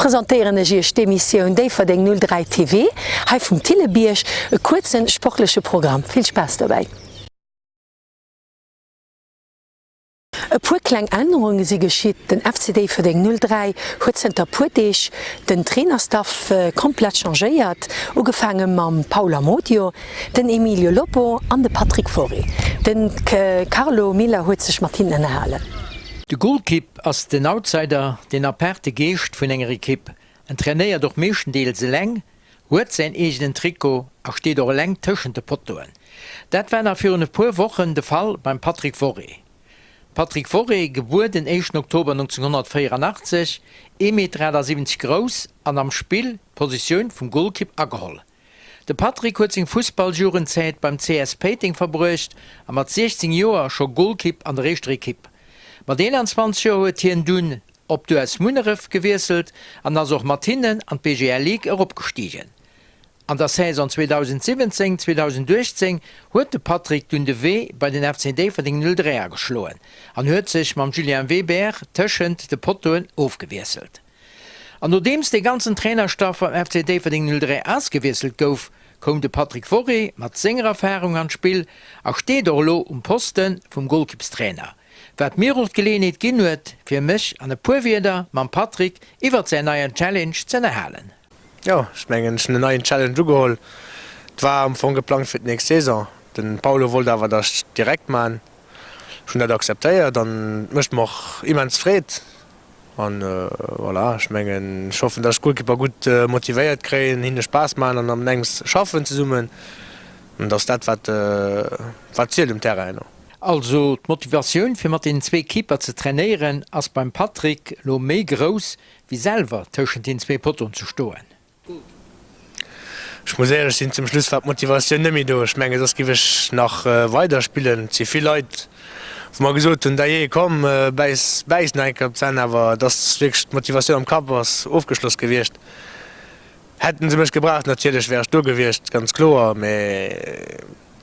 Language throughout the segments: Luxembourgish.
präsentieren d'Emissioun déi vu deng 03 TV, hai vum Tillebiersch e kurzen sportliche Programm. Viel Spaß dabei. E puer kleng Änderungen si geschiet, den FCD fir deng 03 huet Zter Pudeich den Trainerstaff komplett changéiert, ugefangen mam Paula Modio, den Emilio Lopo an de Patrick Foré. Den Carlo Miller huet sech Martin ennnerhalen. De Goalkeep ass den Outsider den aperte Geest vun enger Kipp. En trainéier doch méchendeel se leng, huet se egenen Triko a steet or leng tëschen de Pottoen. Dat wär fir une puer wochen de Fall beim Patrick Foré. Patrick Foré, geboren den 1. Oktober 1984, 1,73 m groß, an am Spiel Position vum Goalkeep ageholl. De Patrick huet seg Fußballjurenzeit beim CS Pating verbruecht, a mat 16 Joer scho Goalkeep an der Rechtrekipp. Mat 21 Joer huet hien dun op du als Munneref gewieselt, an ass och Martinen an PGR League eropgestiegen. An der Saison 2017-2018 huet de Patrick dun de W bei den FCD vu den 03er geschloen, an huet sech mam Julien Weber tëschend de Pottoen aufgewieselt. An nodems de ganzen Trainerstaff am FCD vu den 03 ausgewieselt gouf, kom de Patrick Foré mat Sängererfahrung ans Spiel, auch steet lo Posten vum Goalkeepstrainer. Wat mir rot geleenet ginn huet, fir mech an e puerwieder mam Patrick iwwer se neier Challenge zen erhalen. Ja, ich meine, ich habe einen neuen Challenge geholt. Das war am Anfang geplant für die nächste Saison. Den Paulo wollte aber das direkt machen. Ich habe das akzeptiert, dann möchte ich auch immens Freude. Und voilà, ich meine, ich hoffe, dass ich Goalkeeper gut motiviert kriege, ihnen Spaß machen und am längst schaffen zusammen. Und das ist das, was zählt im Terrain. Also die Motivation für mit den zwei Keeper zu trainieren, als beim Patrick noch mehr groß wie selber zwischen den zwei Potten zu stehen. Ich muss ehrlich sein, zum Schluss war die Motivation nicht mehr da. Ich meine, das gebe ich nach weiterspielen. Es sind viele Leute, die mir gesagt haben, da komm, beiß nicht sein, aber das ist wirklich die Motivation am Kopf, was aufgeschlossen gewesen. Hätten sie mich gebraucht, natürlich wäre ich da gewesen, ganz klar. Aber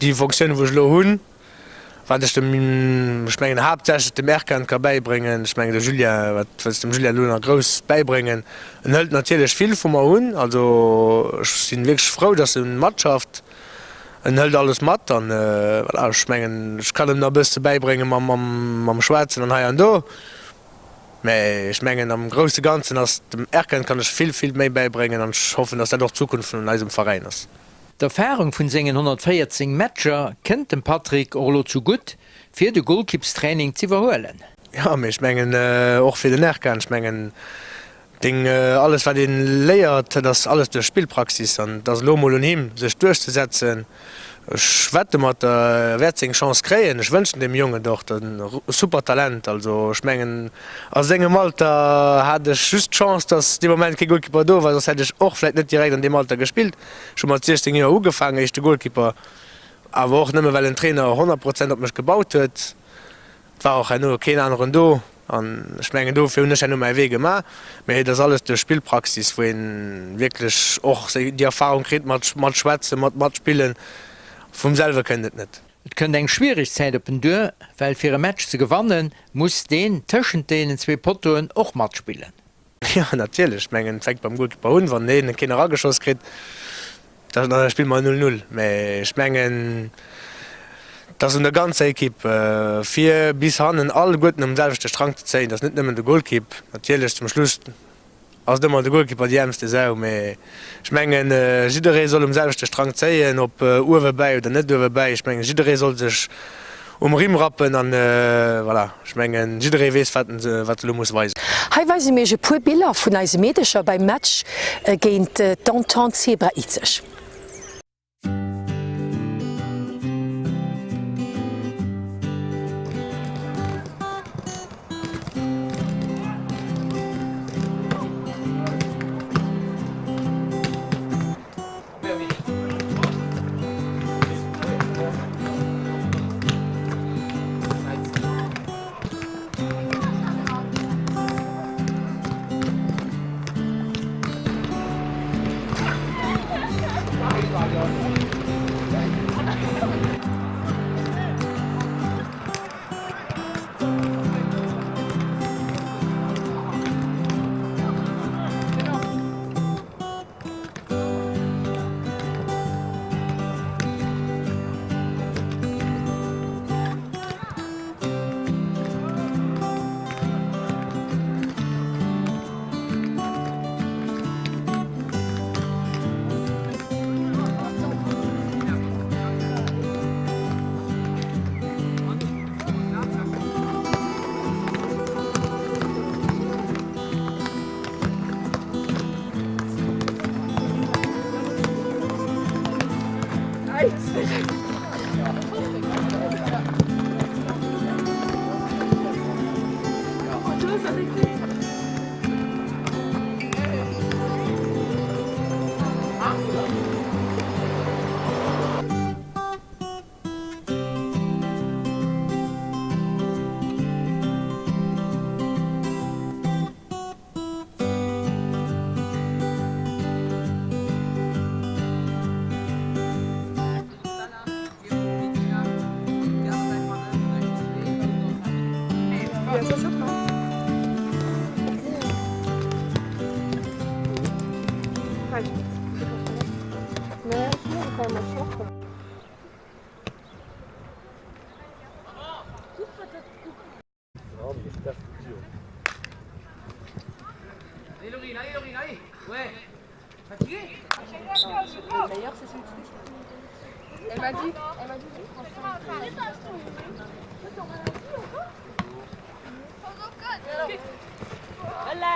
die Funktion, die ich da habe, was ich meine, hauptsächlich dem Erkan beibringen, ich meine, Julia, was dem Julia Luna groß beibringen, und hält natürlich viel von mir an. Also ich bin wirklich froh, dass er eine Mannschaft hält alles matt. Und voilà, ich meine, ich kann ihm noch ein bisschen beibringen, am Schwätzen und hier und da. Aber ich meine, am großen Ganzen, dem Erkan kann ich viel mehr beibringen, und ich hoffe, dass er doch Zukunft in unserem Verein ist. Die Erfahrung von seinen 114 Matcher kennt dem Patrick Orlo zu gut, für das Goalkeeps-Training zu überholen. Ja, ich meine, auch für den Erkan, ich meine, alles, was ihn lehrt, das alles durch Spielpraxis und das Lomo und ihm, sich durchzusetzen. Ich wette, er wird eine Chance kriegen. Ich wünsche dem Jungen doch ein super Talent. Also, ich meine, als seinem Alter hatte ich just die Chance, dass im Moment kein Goalkeeper da war. Das hätte ich auch vielleicht nicht direkt in dem Alter gespielt. Schon mal 16 Jahre angefangen, ich der Goalkeeper. Aber auch nicht mehr, weil ein Trainer 100% auf mich gebaut hat. Es war auch nur kein anderer da. Und ich meine, dafür habe ich nur meinen Weg gemacht. Aber das alles durch Spielpraxis, wo ihn wirklich auch die Erfahrung kriegt, mit Schwätzen, mit Spielen. Vom selber kennt es nicht. Es könnte eine Schwierigkeit auf den Tür, weil für ein Match zu gewinnen, muss den zwischen den zwei Pottoen auch mitspielen. Ja, natürlich. Ich meine, fängt beim Goalkeeper an, wenn der keinen Angeschoss kriegt, dann spielt man 0-0. Aber ich meine, das ist in der ganzen Equipe. 4 bis hin, alle Guten am selben Strang zu ziehen, das ist nicht nur der Goalkeeper. Natürlich zum Schluss. Als immer der Goalkeeper die ärmste Sau. Ich meine, jeder soll am selben Strang ziehen, ob Uwe bei oder nicht Uwe bei. Ich meine, jeder soll sich Riemen rappen und voilà. Ich meine, jeder weiß, was er muss weisen. Heute weisen wir ein paar Bilder von unseren Mädchen beim Match gegen Danton Zebra Itzig. Allez Laurie, allez. Ouais. Fatigué. Elle m'a dit. Voilà.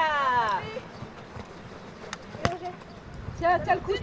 Tiens le coup.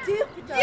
Tire, putain.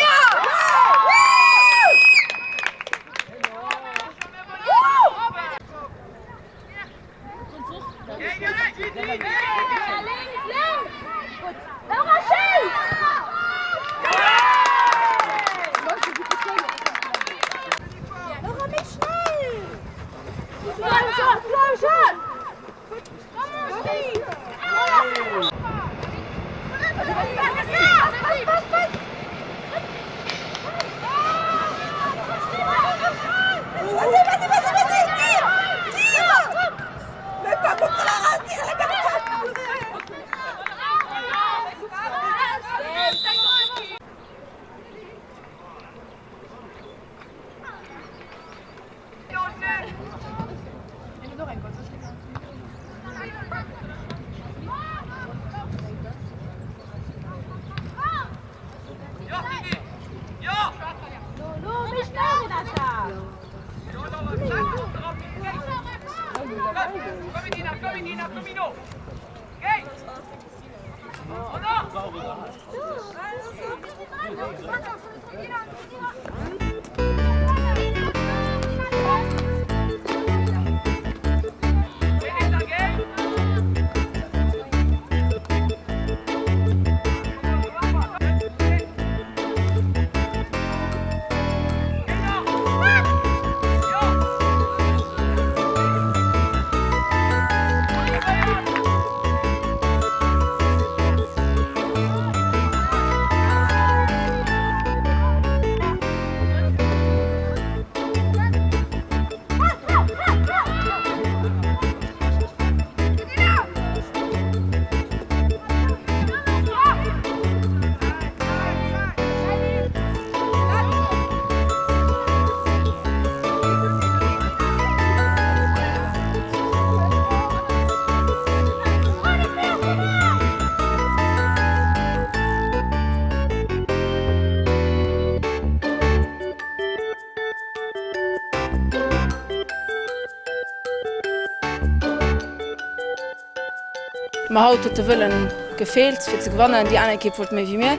Ma haut te willen gefehlt fir ze gewannen, die aner Kipp méi wie mir.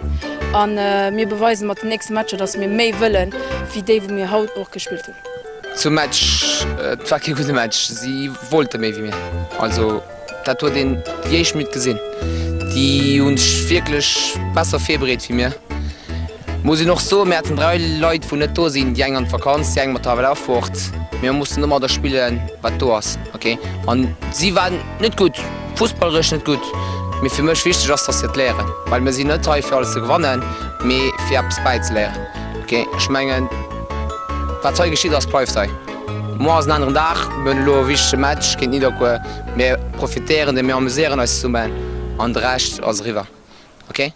An mir beweisen mat den nächsten Matscher, dats mir méi willen, wie déi wo mir haut och gespielt hun. Zum Match gute Match. Sie wollte méi wie mir. Also dat hue den Jeich mit gesinn. Die uns wirklich besser febret wie mir. Muss ich noch so mehr den 3 Leute vu net to sinn, die eng an Vakanz eng mat Tavel auffort. Wir mussten immer der spielen wat du hast. Okay? Und sie waren net gut. Fußballrech net gut. Mir fir mech wichtig ass das jetzt lehren. Weil mir sie net fir alles ze gewannen, mé fir abs beizelehren. Okay? Schmengen wat geschieet ass Preif sei. Mo ass anderen Dach bën lo wichte Match kind nie go mé profitieren de mé amusieren als summen an recht als River. Okay?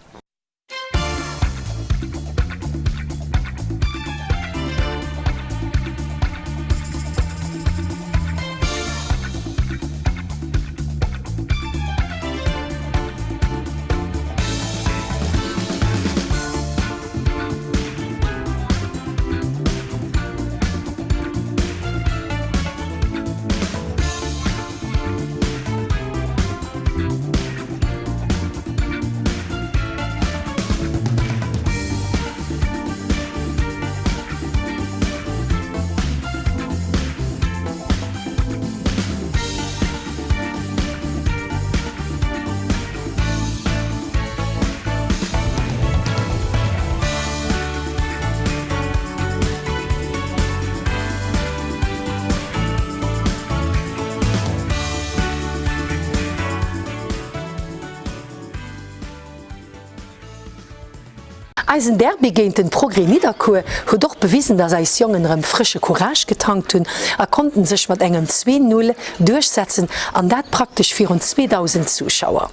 Eisen Derby géint den Progrès Niederkur huet doch bewiesen, dass eis Jongenrem frische Courage getankt hun, konnten sech mat engem 2:0 durchsetzen, an dat praktisch 24.000 Zuschauer.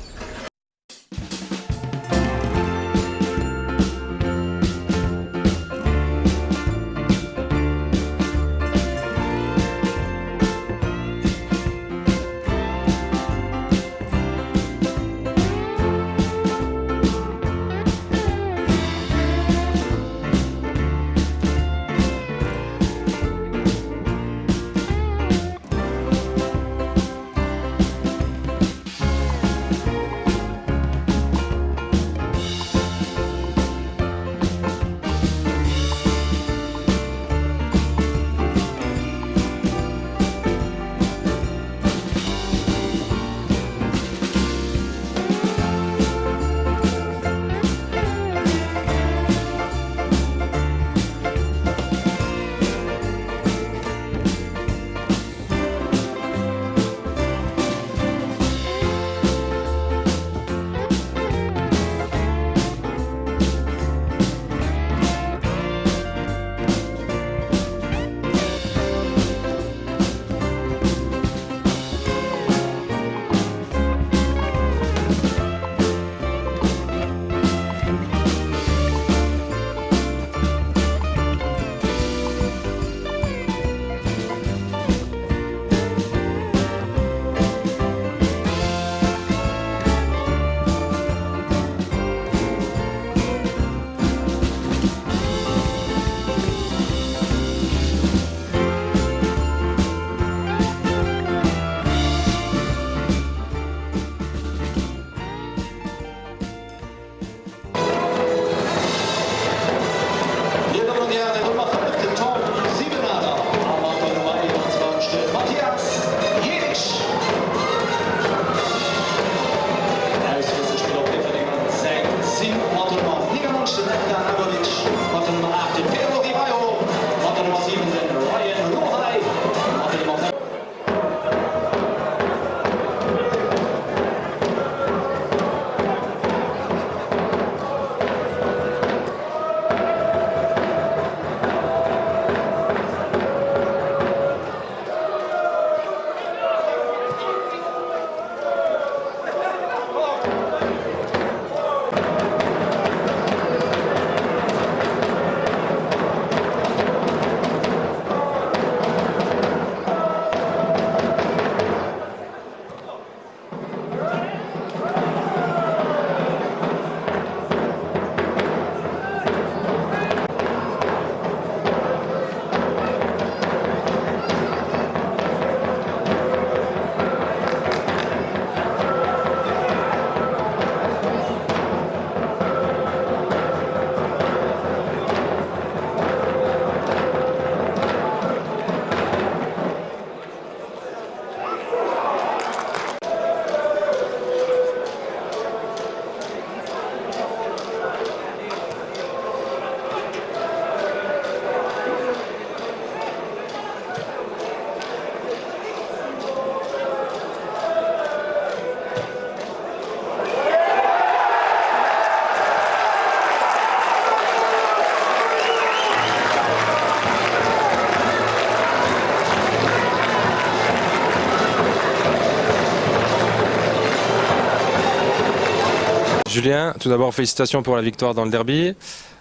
Julien, tout d'abord félicitations pour la victoire dans le derby.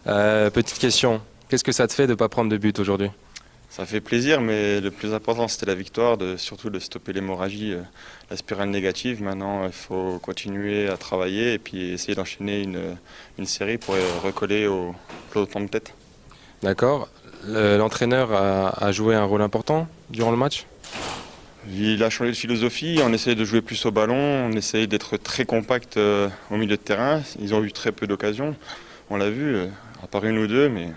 Petite question, qu'est-ce que ça te fait de ne pas prendre de but aujourd'hui? Ça fait plaisir, mais le plus important c'était la victoire, surtout de stopper l'hémorragie, la spirale négative. Maintenant, il faut continuer à travailler et puis essayer d'enchaîner une série pour recoller au peloton de tête. D'accord. L'entraîneur a joué un rôle important durant le match? Il a changé de philosophie, on essaye de jouer plus au ballon, on essaye d'être très compact au milieu de terrain. Ils ont eu très peu d'occasions, on l'a vu, à part une ou deux, mais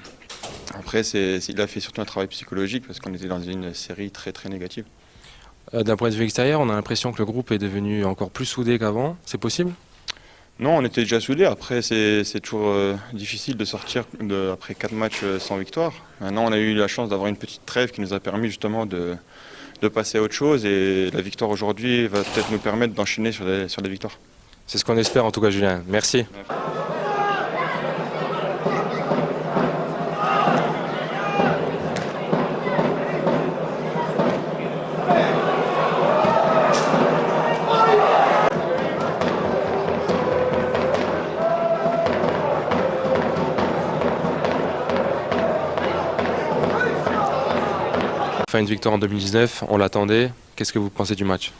après il a fait surtout un travail psychologique parce qu'on était dans une série très très négative. D'un point de vue extérieur, on a l'impression que le groupe est devenu encore plus soudé qu'avant, c'est possible? Non, on était déjà soudés, après c'est toujours difficile de sortir après 4 matchs sans victoire. Maintenant on a eu la chance d'avoir une petite trêve qui nous a permis justement de passer à autre chose et la victoire aujourd'hui va peut-être nous permettre d'enchaîner sur des victoires. C'est ce qu'on espère en tout cas, Julien. Merci. Merci. enfin une victoire en 2019, on l'attendait. Qu'est-ce que vous pensez du match?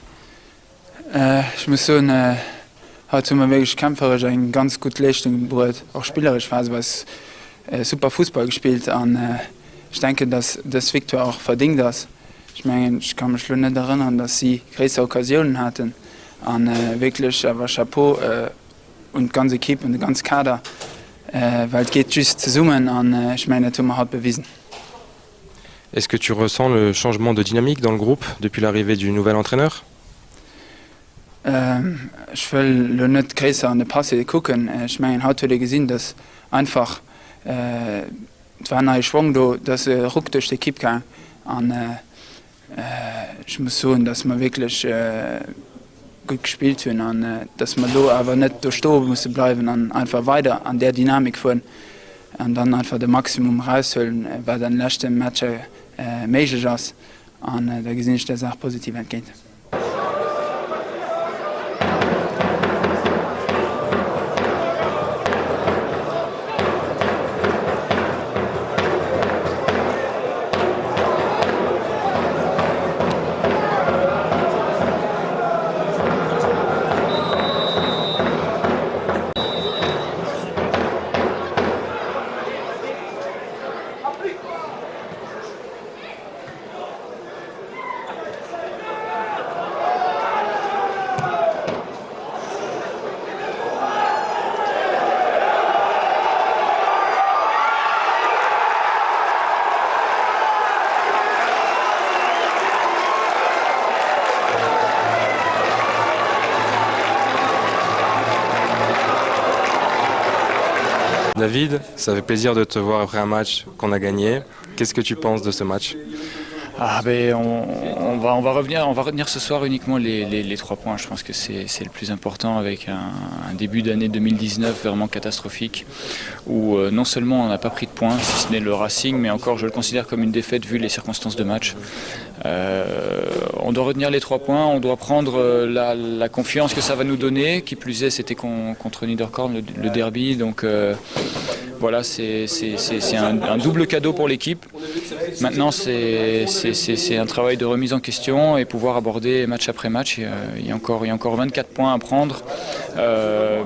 Ich muss sagen, hat immer wirklich kämpferisch eine ganz gute Leistung gebracht. Auch spielerisch war es super Fußball gespielt. Und, ich denke, dass das Victor auch verdient ist. Ich meine, ich kann mich schon nicht erinnern, dass sie große Occasionen hatten. Und wirklich, aber Chapeau und die ganze Equipe und der ganze Kader, weil es geht just zusammen und ich meine, das haben wir halt bewiesen. Est-ce que tu ressens le changement de dynamique dans le groupe depuis l'arrivée du nouvel entraîneur? Ich will nicht größer an die Passe gucken. Ich meine, heute habe ich gesehen, dass einfach es war ein Schwung da, dass Ruck durch die Equipe kam. Und ich muss sagen, dass wir wirklich gut gespielt haben und dass wir da aber nicht durchstehen müssen bleiben und einfach weiter an der Dynamik fahren und dann einfach das Maximum rausholen, weil dann letzte Match möglich ist. Und da gesehen ich das auch positiv entgeht. David, ça fait plaisir de te voir après un match qu'on a gagné. Qu'est-ce que tu penses de ce match? On va retenir ce soir uniquement les 3 points. Je pense que c'est le plus important avec un début d'année 2019 vraiment catastrophique où non seulement on n'a pas pris de points, si ce n'est le Racing, mais encore je le considère comme une défaite vu les circonstances de match. On doit retenir les 3 points, on doit prendre la confiance que ça va nous donner. Qui plus est, c'était contre Niederkorn, le derby. Donc voilà, c'est un double cadeau pour l'équipe. Maintenant, c'est un travail de remise en question et pouvoir aborder match après match. Il y a encore 24 points à prendre,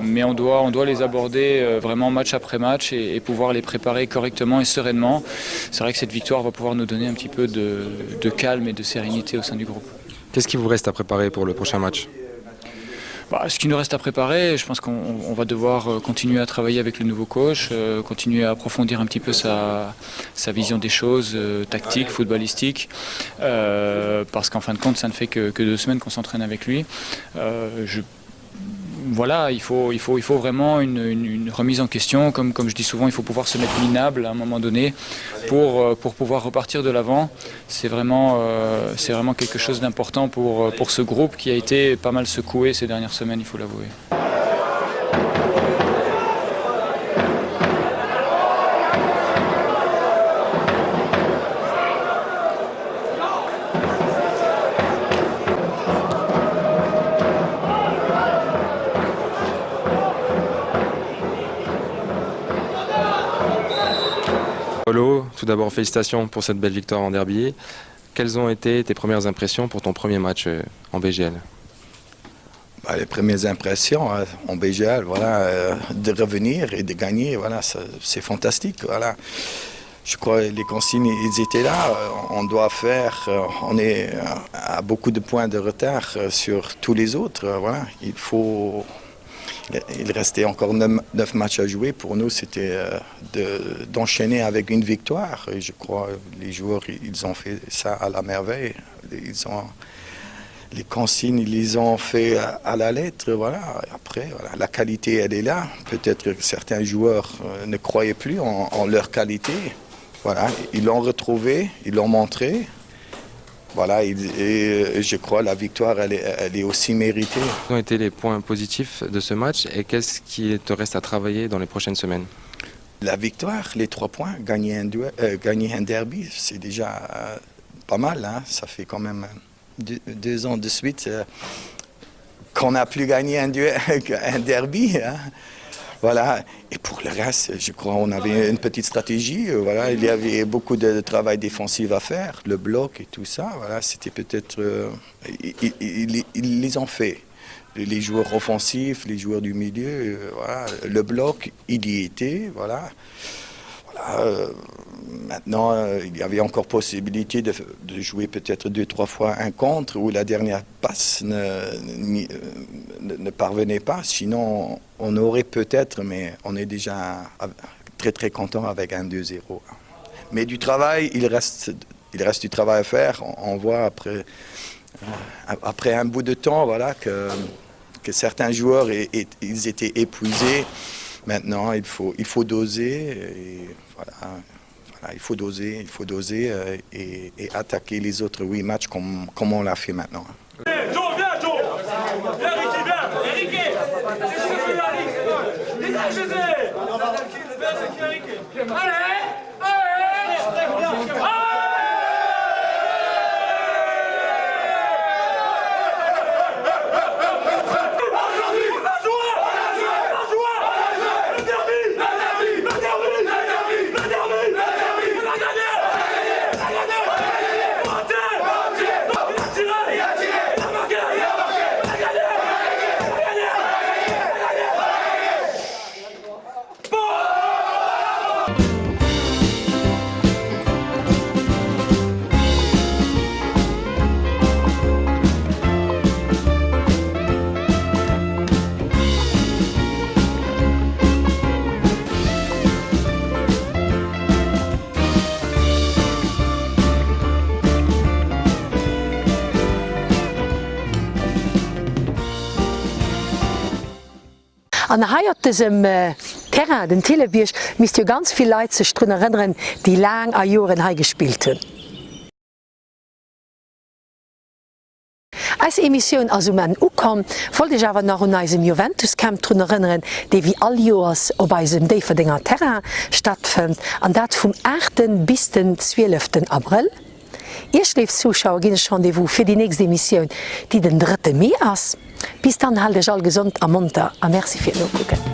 mais on doit les aborder vraiment match après match et pouvoir les préparer correctement et sereinement. C'est vrai que cette victoire va pouvoir nous donner un petit peu de calme et de sérénité au sein du groupe. Qu'est-ce qui vous reste à préparer pour le prochain match? Ce qui nous reste à préparer, je pense qu'on va devoir continuer à travailler avec le nouveau coach, continuer à approfondir un petit peu sa vision des choses, tactique, footballistique, parce qu'en fin de compte, ça ne fait que 2 semaines qu'on s'entraîne avec lui. Voilà, il faut vraiment une remise en question. Comme je dis souvent, il faut pouvoir se mettre minable à un moment donné pour pouvoir repartir de l'avant. C'est vraiment quelque chose d'important pour ce groupe qui a été pas mal secoué ces dernières semaines, il faut l'avouer. Polo, tout d'abord félicitations pour cette belle victoire en derby. Quelles ont été tes premières impressions pour ton premier match en BGL? Les premières impressions en BGL, voilà, de revenir et de gagner, voilà, c'est fantastique. Voilà. Je crois que les consignes, ils étaient là. On doit faire, on est à beaucoup de points de retard sur tous les autres. Voilà. Il restait encore 9 matchs à jouer. Pour nous, c'était d'enchaîner avec une victoire. Et je crois que les joueurs, ils ont fait ça à la merveille. Les consignes, ils les ont fait à la lettre. Voilà. Après, voilà, la qualité, elle est là. Peut-être que certains joueurs ne croyaient plus en leur qualité. Voilà. Ils l'ont retrouvé, ils l'ont montré. Voilà, et je crois que la victoire, elle est aussi méritée. Quels ont été les points positifs de ce match et qu'est-ce qui te reste à travailler dans les prochaines semaines? La victoire, les 3 points, gagner un derby, c'est déjà pas mal. Hein? Ça fait quand même 2 ans de suite qu'on n'a plus gagné un derby. Hein? Voilà. Et pour le reste, je crois qu'on avait une petite stratégie. Voilà. Il y avait beaucoup de travail défensif à faire, le bloc et tout ça. Voilà. C'était peut-être... ils les ont fait. Les joueurs offensifs, les joueurs du milieu, voilà. Le bloc, il y était. Voilà. Maintenant, il y avait encore possibilité de jouer peut-être 2-3 fois un contre où la dernière passe ne parvenait pas. Sinon, on aurait peut-être, mais on est déjà très très content avec un 2-0. Mais du travail, il reste du travail à faire. On voit après un bout de temps, voilà, que certains joueurs ils étaient épuisés. Maintenant, il faut doser. Et voilà, il faut doser et attaquer les autres 8 matchs comme on l'a fait maintenant. An heiertesem Terrain den Telebierch mis jo ganz viel Leiit sech drun erinnern, die lang a Joren hei gespielt hunn. Als Emissionioun as men ukom, wollte ich awer nach un eisem Juventuscamp drun erinnern, déi wie all Joers op eisem Déiverdinger Terrain stattfind, an dat vum 8. bis den 12. April. Ihr schläft Zuschauer ginne Rendevous fir die nächste Emissionioun, die den 3. Mai ass. Bis dann halte ich all gesund am Montag. Merci für Gucken.